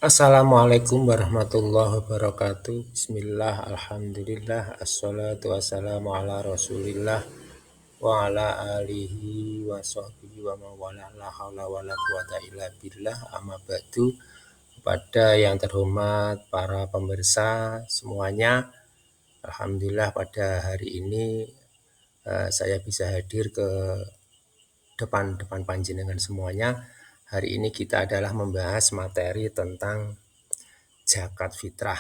Assalamualaikum warahmatullahi wabarakatuh. Bismillah, alhamdulillah, assalatu wassalamu ala rasulillah wa ala alihi wa sahbihi wa mawala la hawla wa la quwata illa billah amma ba'du. Kepada yang terhormat para pemirsa semuanya, alhamdulillah pada hari ini saya bisa hadir ke depan panjenengan semuanya. Hari ini kita adalah membahas materi tentang zakat fitrah.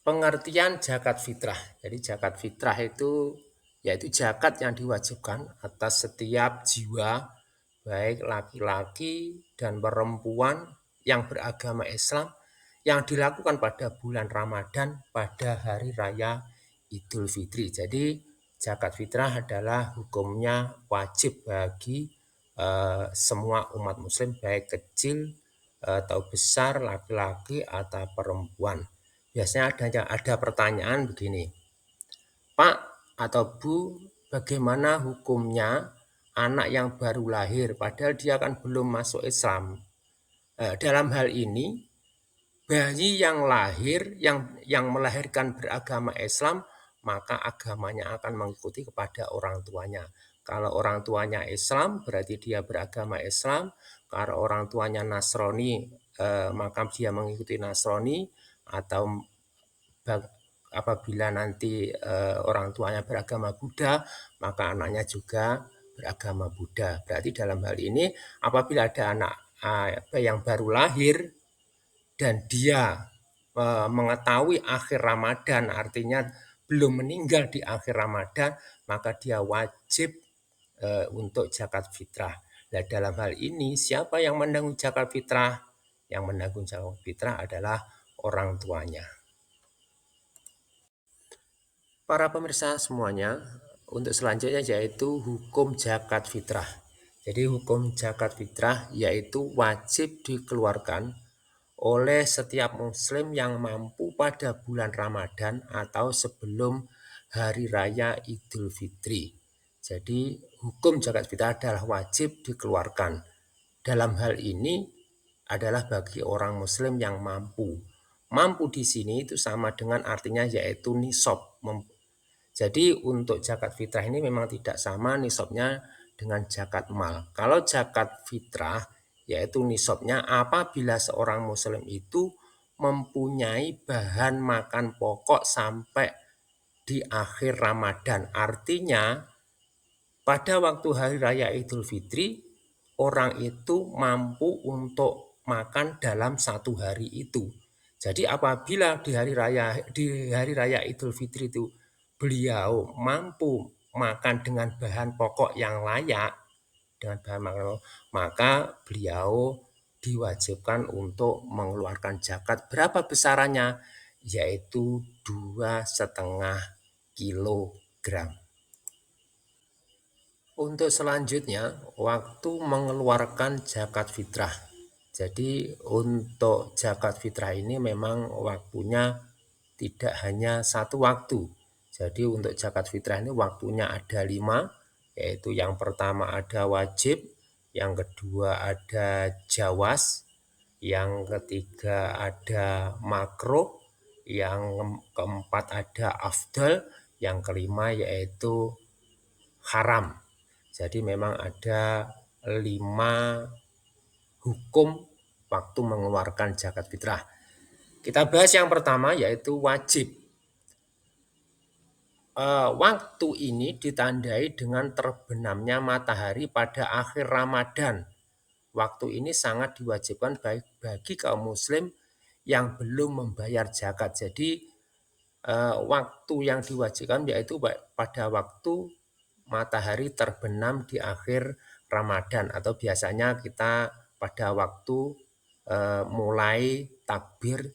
Pengertian zakat fitrah. Jadi zakat fitrah itu yaitu zakat yang diwajibkan atas setiap jiwa baik laki-laki dan perempuan yang beragama Islam yang dilakukan pada bulan Ramadan pada hari raya Idul Fitri. Jadi zakat fitrah adalah hukumnya wajib bagi semua umat muslim baik kecil atau besar, laki-laki atau perempuan. Biasanya ada pertanyaan begini, Pak atau Bu, bagaimana hukumnya anak yang baru lahir padahal dia kan belum masuk Islam? Dalam hal ini, bayi yang lahir yang melahirkan beragama Islam, maka agamanya akan mengikuti kepada orang tuanya. Kalau orang tuanya Islam, berarti dia beragama Islam. Kalau orang tuanya Nasrani, maka dia mengikuti Nasrani. Atau apabila nanti orang tuanya beragama Buddha, maka anaknya juga beragama Buddha. Berarti dalam hal ini apabila ada anak yang baru lahir dan dia mengetahui akhir Ramadan, artinya belum meninggal di akhir Ramadan, maka dia wajib untuk zakat fitrah. Nah, dalam hal ini siapa yang menanggung zakat fitrah? Yang menanggung zakat fitrah adalah orang tuanya. Para pemirsa semuanya, untuk selanjutnya yaitu hukum zakat fitrah. Jadi hukum zakat fitrah yaitu wajib dikeluarkan oleh setiap muslim yang mampu pada bulan Ramadan atau sebelum hari raya Idul Fitri. Jadi hukum zakat fitrah adalah wajib dikeluarkan. Dalam hal ini adalah bagi orang muslim yang mampu. Mampu di sini itu sama dengan artinya yaitu nisab. Jadi untuk zakat fitrah ini memang tidak sama nisabnya dengan zakat mal. Kalau zakat fitrah yaitu nisabnya apabila seorang muslim itu mempunyai bahan makan pokok sampai di akhir Ramadan. Artinya pada waktu hari raya Idul Fitri orang itu mampu untuk makan dalam satu hari itu. Jadi apabila di hari raya Idul Fitri itu beliau mampu makan dengan bahan pokok yang layak, maka beliau diwajibkan untuk mengeluarkan zakat. Berapa besarannya? Yaitu 2,5 kilogram. Untuk selanjutnya, waktu mengeluarkan zakat fitrah. Jadi untuk zakat fitrah ini memang waktunya tidak hanya satu waktu. Jadi untuk zakat fitrah ini waktunya ada 5, yaitu yang pertama ada wajib, yang kedua ada jawas, yang ketiga ada makruh, yang keempat ada afdal, yang kelima yaitu haram. Jadi memang ada 5 hukum waktu mengeluarkan zakat fitrah. Kita bahas yang pertama yaitu wajib. Waktu ini ditandai dengan terbenamnya matahari pada akhir Ramadan. Waktu ini sangat diwajibkan bagi kaum muslim yang belum membayar zakat. Jadi waktu yang diwajibkan yaitu pada waktu matahari terbenam di akhir Ramadan atau biasanya kita pada waktu mulai takbir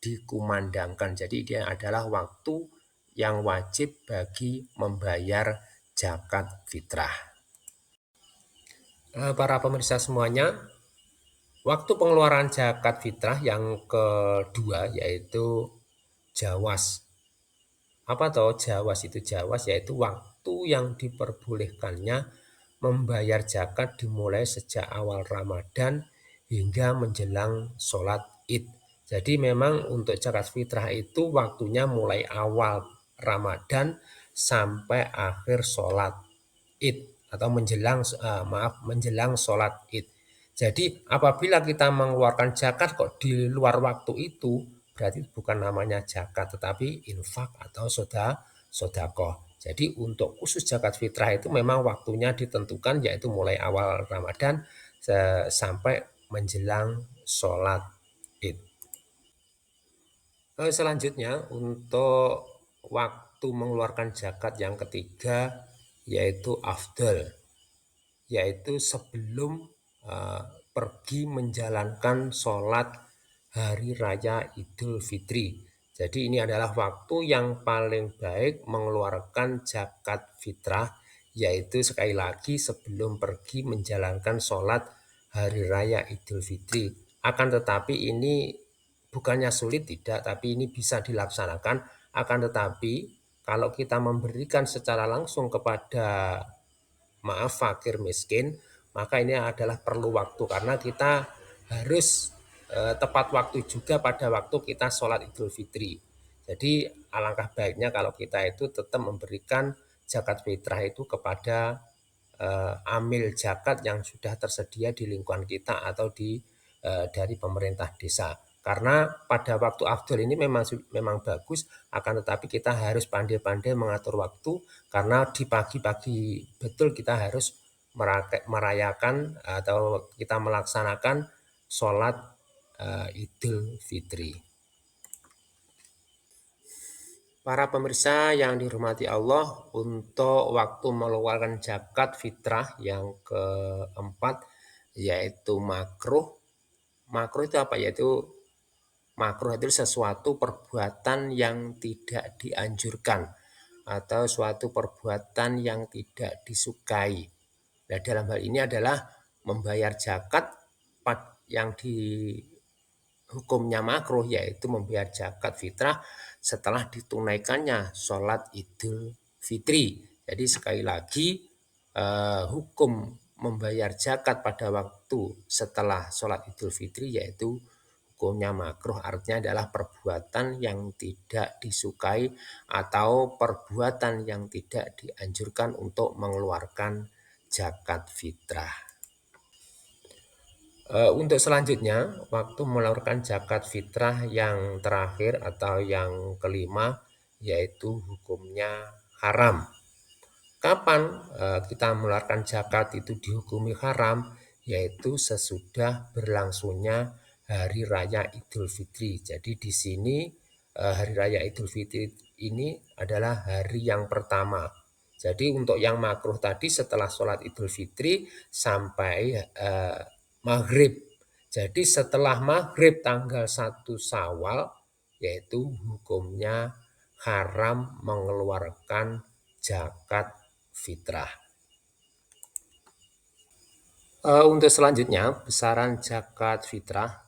dikumandangkan. Jadi dia adalah waktu yang wajib bagi membayar zakat fitrah. Para pemirsa semuanya, waktu pengeluaran zakat fitrah yang kedua yaitu jawas. Apa toh jawas itu? Jawas yaitu waktu yang diperbolehkannya membayar zakat dimulai sejak awal Ramadan hingga menjelang sholat Id. Jadi memang untuk zakat fitrah itu waktunya mulai awal Ramadan sampai akhir sholat Id atau menjelang sholat Id. Jadi apabila kita mengeluarkan zakat kok di luar waktu itu, berarti bukan namanya zakat tetapi infak atau sodakoh. Jadi untuk khusus zakat fitrah itu memang waktunya ditentukan yaitu mulai awal Ramadan sampai menjelang sholat Id. Selanjutnya untuk waktu mengeluarkan zakat yang ketiga yaitu afdal, yaitu sebelum pergi menjalankan sholat hari raya Idul Fitri. Jadi ini adalah waktu yang paling baik mengeluarkan zakat fitrah, yaitu sekali lagi sebelum pergi menjalankan sholat hari raya Idul Fitri. Akan tetapi ini bukannya sulit tidak, tapi ini bisa dilaksanakan. Akan tetapi kalau kita memberikan secara langsung kepada fakir miskin, maka ini adalah perlu waktu karena kita harus tepat waktu juga pada waktu kita sholat Idul Fitri. Jadi alangkah baiknya kalau kita itu tetap memberikan zakat fitrah itu kepada amil zakat yang sudah tersedia di lingkungan kita atau dari pemerintah desa. Karena pada waktu afdol ini memang bagus, akan tetapi kita harus pandai-pandai mengatur waktu karena di pagi-pagi betul kita harus merayakan atau kita melaksanakan sholat Idul Fitri. Para pemirsa yang dihormati Allah, untuk waktu mengeluarkan zakat fitrah yang keempat yaitu makruh. Makruh itu apa? Yaitu makruh itu sesuatu perbuatan yang tidak dianjurkan atau suatu perbuatan yang tidak disukai. Nah, dalam hal ini adalah membayar zakat yang di hukumnya makruh, yaitu membayar zakat fitrah setelah ditunaikannya sholat Idul Fitri. Jadi sekali lagi hukum membayar zakat pada waktu setelah sholat Idul Fitri yaitu hukumnya makruh, artinya adalah perbuatan yang tidak disukai atau perbuatan yang tidak dianjurkan untuk mengeluarkan zakat fitrah. Untuk selanjutnya, waktu mengeluarkan zakat fitrah yang terakhir atau yang kelima, yaitu hukumnya haram. Kapan kita mengeluarkan zakat itu dihukumi haram? Yaitu sesudah berlangsungnya Hari Raya Idul Fitri. Jadi di sini Hari Raya Idul Fitri ini adalah hari yang pertama. Jadi untuk yang makruh tadi setelah sholat Idul Fitri sampai maghrib. Jadi setelah maghrib tanggal 1 Syawal yaitu hukumnya haram mengeluarkan zakat fitrah. Untuk selanjutnya besaran zakat fitrah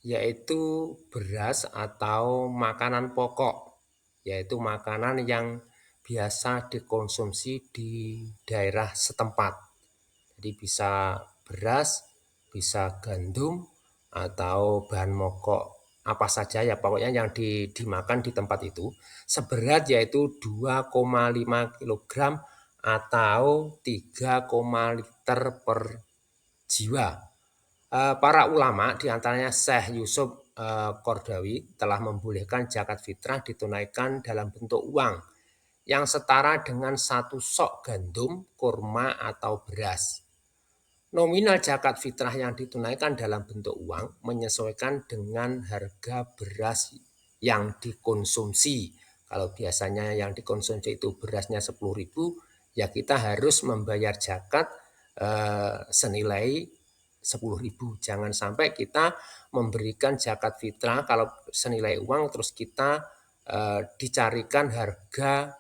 yaitu beras atau makanan pokok, yaitu makanan yang biasa dikonsumsi di daerah setempat. Jadi bisa beras, bisa gandum, atau bahan pokok apa saja ya pokoknya yang dimakan di tempat itu. Seberat yaitu 2,5 kg atau 3, liter per jiwa. Para ulama diantaranya Syekh Yusuf Qaradawi telah membolehkan zakat fitrah ditunaikan dalam bentuk uang yang setara dengan 1 sok gandum, kurma atau beras. Nominal zakat fitrah yang ditunaikan dalam bentuk uang menyesuaikan dengan harga beras yang dikonsumsi. Kalau biasanya yang dikonsumsi itu berasnya 10.000, ya kita harus membayar zakat senilai 10.000. Jangan sampai kita memberikan zakat fitrah kalau senilai uang terus kita dicarikan harga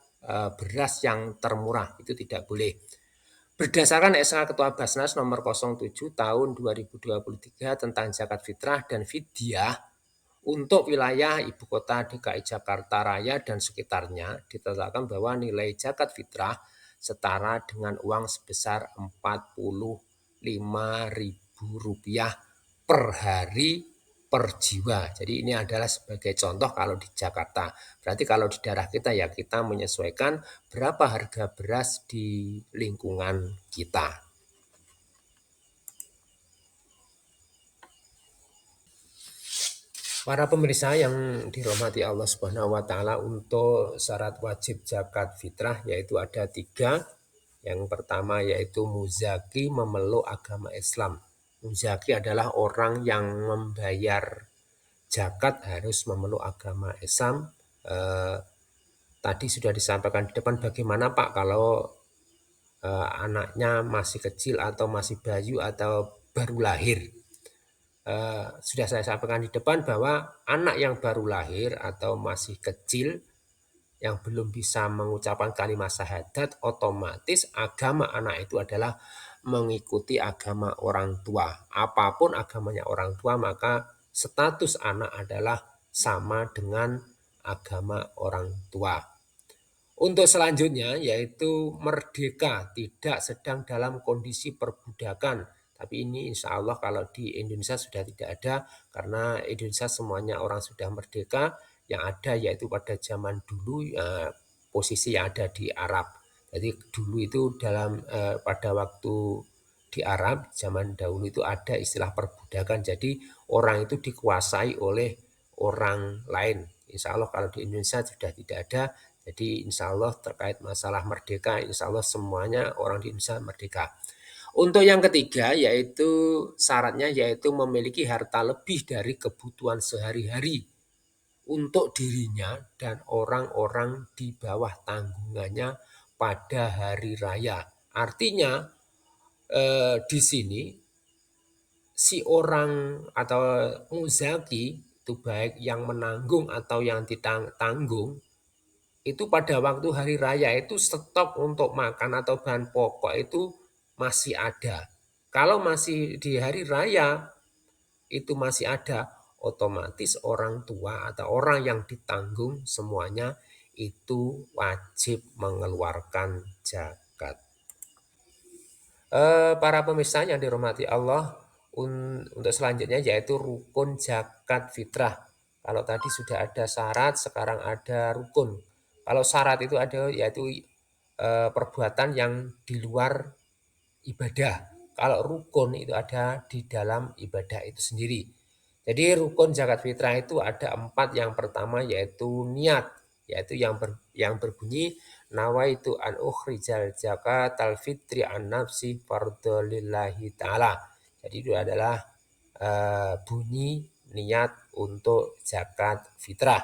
beras yang termurah, itu tidak boleh. Berdasarkan SK Ketua Basnas nomor 07 tahun 2023 tentang zakat fitrah dan fidyah untuk wilayah ibu kota DKI Jakarta Raya dan sekitarnya ditetapkan bahwa nilai zakat fitrah setara dengan uang sebesar Rp45.000 per hari per jiwa. Jadi ini adalah sebagai contoh kalau di Jakarta. Berarti kalau di daerah kita ya kita menyesuaikan berapa harga beras di lingkungan kita. Para pemirsa yang dirahmati Allah Subhanahu wa taala, untuk syarat wajib zakat fitrah yaitu ada 3. Yang pertama yaitu muzaki, memeluk agama Islam. Muzaki adalah orang yang membayar zakat harus memeluk agama Islam. Tadi sudah disampaikan di depan bagaimana Pak kalau anaknya masih kecil atau masih bayi atau baru lahir. Sudah saya sampaikan di depan bahwa anak yang baru lahir atau masih kecil yang belum bisa mengucapkan kalimat syahadat, otomatis agama anak itu adalah mengikuti agama orang tua. Apapun agamanya orang tua, maka status anak adalah sama dengan agama orang tua. Untuk selanjutnya yaitu merdeka, tidak sedang dalam kondisi perbudakan. Tapi ini insya Allah kalau di Indonesia sudah tidak ada, karena Indonesia semuanya orang sudah merdeka. Yang ada yaitu pada zaman dulu posisi yang ada di Arab. Jadi dulu itu pada waktu di Arab zaman dahulu itu ada istilah perbudakan. Jadi orang itu dikuasai oleh orang lain. Insya Allah kalau di Indonesia sudah tidak ada. Jadi insya Allah terkait masalah merdeka, insya Allah semuanya orang di Indonesia merdeka. Untuk yang ketiga yaitu syaratnya yaitu memiliki harta lebih dari kebutuhan sehari-hari untuk dirinya dan orang-orang di bawah tanggungannya pada hari raya. Artinya di sini si orang atau muzaki itu baik yang menanggung atau yang ditanggung itu pada waktu hari raya itu stok untuk makan atau bahan pokok itu masih ada. Kalau masih di hari raya itu masih ada, otomatis orang tua atau orang yang ditanggung semuanya itu wajib mengeluarkan zakat. Para pemirsa yang dirahmati Allah, untuk selanjutnya yaitu rukun zakat fitrah. Kalau tadi sudah ada syarat, sekarang ada rukun. Kalau syarat itu ada yaitu perbuatan yang di luar ibadah. Kalau rukun itu ada di dalam ibadah itu sendiri. Jadi rukun zakat fitrah itu ada 4. Yang pertama yaitu niat, yaitu yang berbunyi nawaitu an ukhrijal zakatal fitri an nafsi fardholillahi ta'ala. Jadi itu adalah bunyi niat untuk zakat fitrah.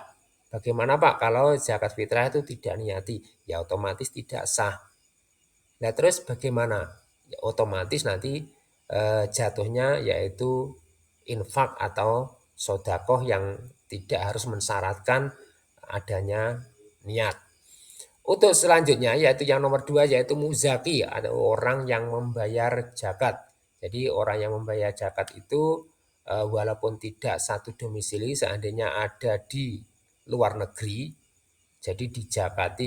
Bagaimana Pak kalau zakat fitrah itu tidak niati? Ya otomatis tidak sah. Nah terus bagaimana? Ya, otomatis nanti jatuhnya yaitu infak atau sodakoh yang tidak harus mensyaratkan adanya niat. Untuk selanjutnya yaitu yang nomor 2 yaitu muzaki, ada orang yang membayar zakat. Jadi orang yang membayar zakat itu walaupun tidak satu domisili, seandainya ada di luar negeri, jadi dizakati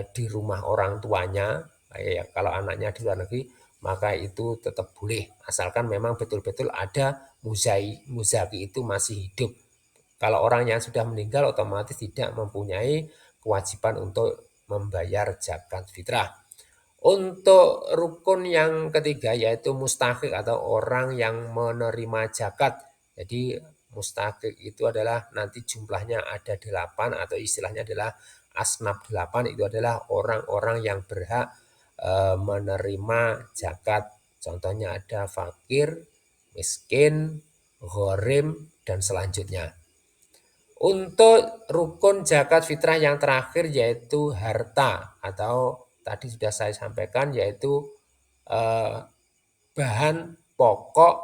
di rumah orang tuanya, ya, kalau anaknya di luar negeri maka itu tetap boleh asalkan memang betul-betul ada muzaki itu masih hidup. Kalau orang yang sudah meninggal otomatis tidak mempunyai kewajiban untuk membayar zakat fitrah. Untuk rukun yang ketiga yaitu mustahik atau orang yang menerima zakat. Jadi mustahik itu adalah nanti jumlahnya ada 8 atau istilahnya adalah asnaf 8, itu adalah orang-orang yang berhak menerima zakat. Contohnya ada fakir, miskin, ghorim, dan selanjutnya. Untuk rukun zakat fitrah yang terakhir yaitu harta atau tadi sudah saya sampaikan yaitu bahan pokok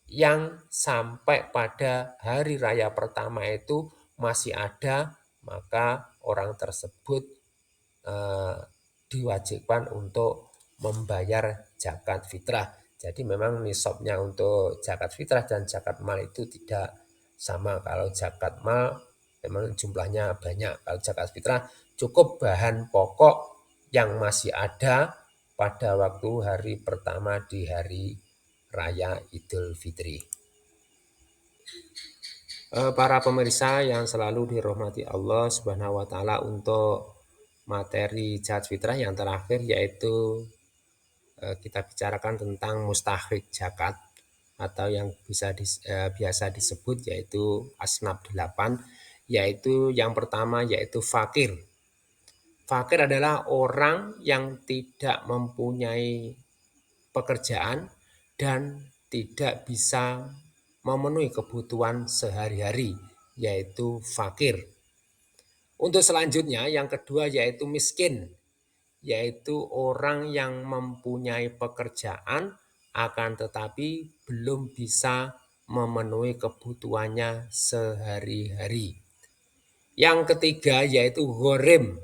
yang sampai pada hari raya pertama itu masih ada, maka orang tersebut diwajibkan untuk membayar zakat fitrah. Jadi memang nisabnya untuk zakat fitrah dan zakat mal itu tidak sama. Kalau zakat mal memang jumlahnya banyak. Kalau zakat fitrah cukup bahan pokok yang masih ada pada waktu hari pertama di hari Raya Idul Fitri. Para pemirsa yang selalu dirahmati Allah Subhanahu wa taala, untuk materi zakat fitrah yang terakhir yaitu kita bicarakan tentang mustahik zakat atau yang biasa disebut yaitu asnaf 8, yaitu yang pertama yaitu fakir. Fakir adalah orang yang tidak mempunyai pekerjaan dan tidak bisa memenuhi kebutuhan sehari-hari, yaitu fakir. Untuk selanjutnya yang kedua yaitu miskin, yaitu orang yang mempunyai pekerjaan akan tetapi belum bisa memenuhi kebutuhannya sehari-hari. Yang ketiga yaitu ghorim.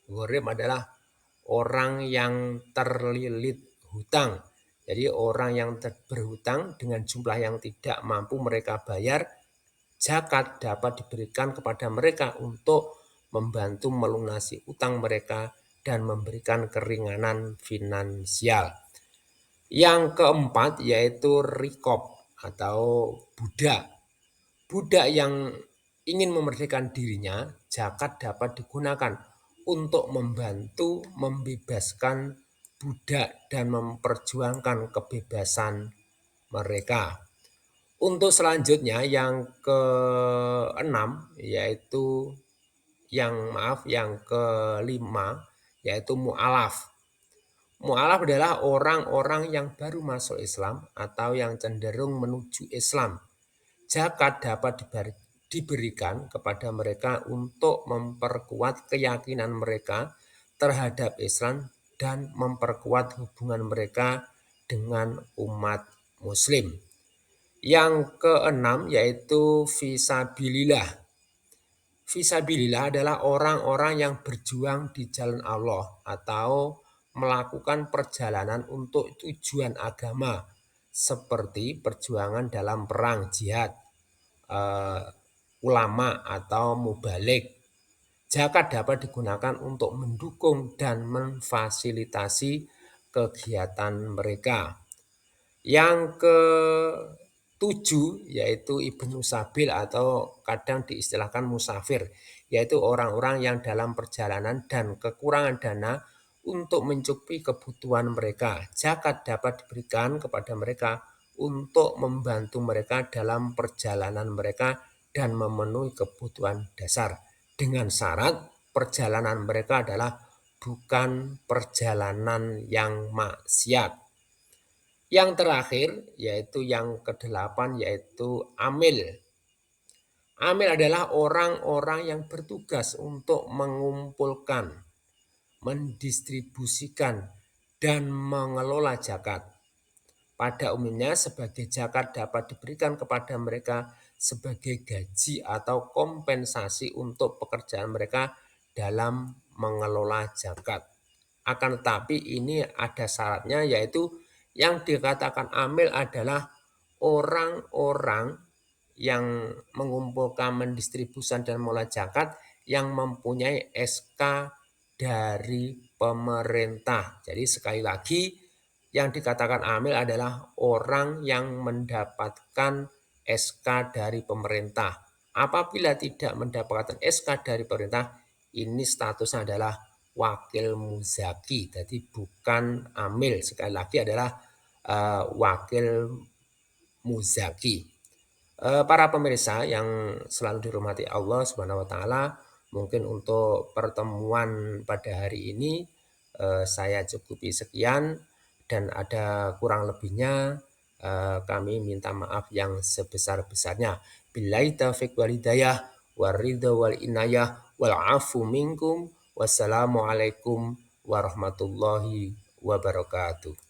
Ghorim adalah orang yang terlilit hutang. Jadi orang yang berhutang dengan jumlah yang tidak mampu mereka bayar, zakat dapat diberikan kepada mereka untuk membantu melunasi utang mereka dan memberikan keringanan finansial. Yang keempat yaitu rikob atau budak. Budak yang ingin memerdekakan dirinya, zakat dapat digunakan untuk membantu membebaskan budak dan memperjuangkan kebebasan mereka. Untuk selanjutnya yang keenam yaitu yang kelima yaitu mu'alaf. Mu'alaf adalah orang-orang yang baru masuk Islam atau yang cenderung menuju Islam. Zakat dapat diberikan kepada mereka untuk memperkuat keyakinan mereka terhadap Islam dan memperkuat hubungan mereka dengan umat Muslim. Yang keenam yaitu fisabilillah. Fisabilillah adalah orang-orang yang berjuang di jalan Allah atau melakukan perjalanan untuk tujuan agama seperti perjuangan dalam perang jihad, ulama atau mubalik. Zakat dapat digunakan untuk mendukung dan memfasilitasi kegiatan mereka. Yang ketujuh yaitu Ibnu Sabil atau kadang diistilahkan musafir, yaitu orang-orang yang dalam perjalanan dan kekurangan dana untuk mencukupi kebutuhan mereka. Zakat dapat diberikan kepada mereka untuk membantu mereka dalam perjalanan mereka dan memenuhi kebutuhan dasar, dengan syarat perjalanan mereka adalah bukan perjalanan yang maksiat. Yang terakhir yaitu yang kedelapan yaitu amil. Amil adalah orang-orang yang bertugas untuk mengumpulkan, mendistribusikan, dan mengelola zakat. Pada umumnya sebagai zakat dapat diberikan kepada mereka sebagai gaji atau kompensasi untuk pekerjaan mereka dalam mengelola zakat. Akan tetapi ini ada syaratnya, yaitu yang dikatakan amil adalah orang-orang yang mengumpulkan, mendistribusikan dan mengelola zakat yang mempunyai SK dari pemerintah. Jadi sekali lagi yang dikatakan amil adalah orang yang mendapatkan SK dari pemerintah. Apabila tidak mendapatkan SK dari pemerintah, ini statusnya adalah wakil muzaki. Jadi bukan amil, sekali lagi adalah wakil muzaki. Para pemirsa yang selalu dirahmati Allah Subhanahu wa taala, mungkin untuk pertemuan pada hari ini saya cukupi sekian, dan ada kurang lebihnya kami minta maaf yang sebesar-besarnya. Billahi taufiq wal hidayah waridho wal inayah wal afu minkum. Wassalamualaikum warahmatullahi wabarakatuh.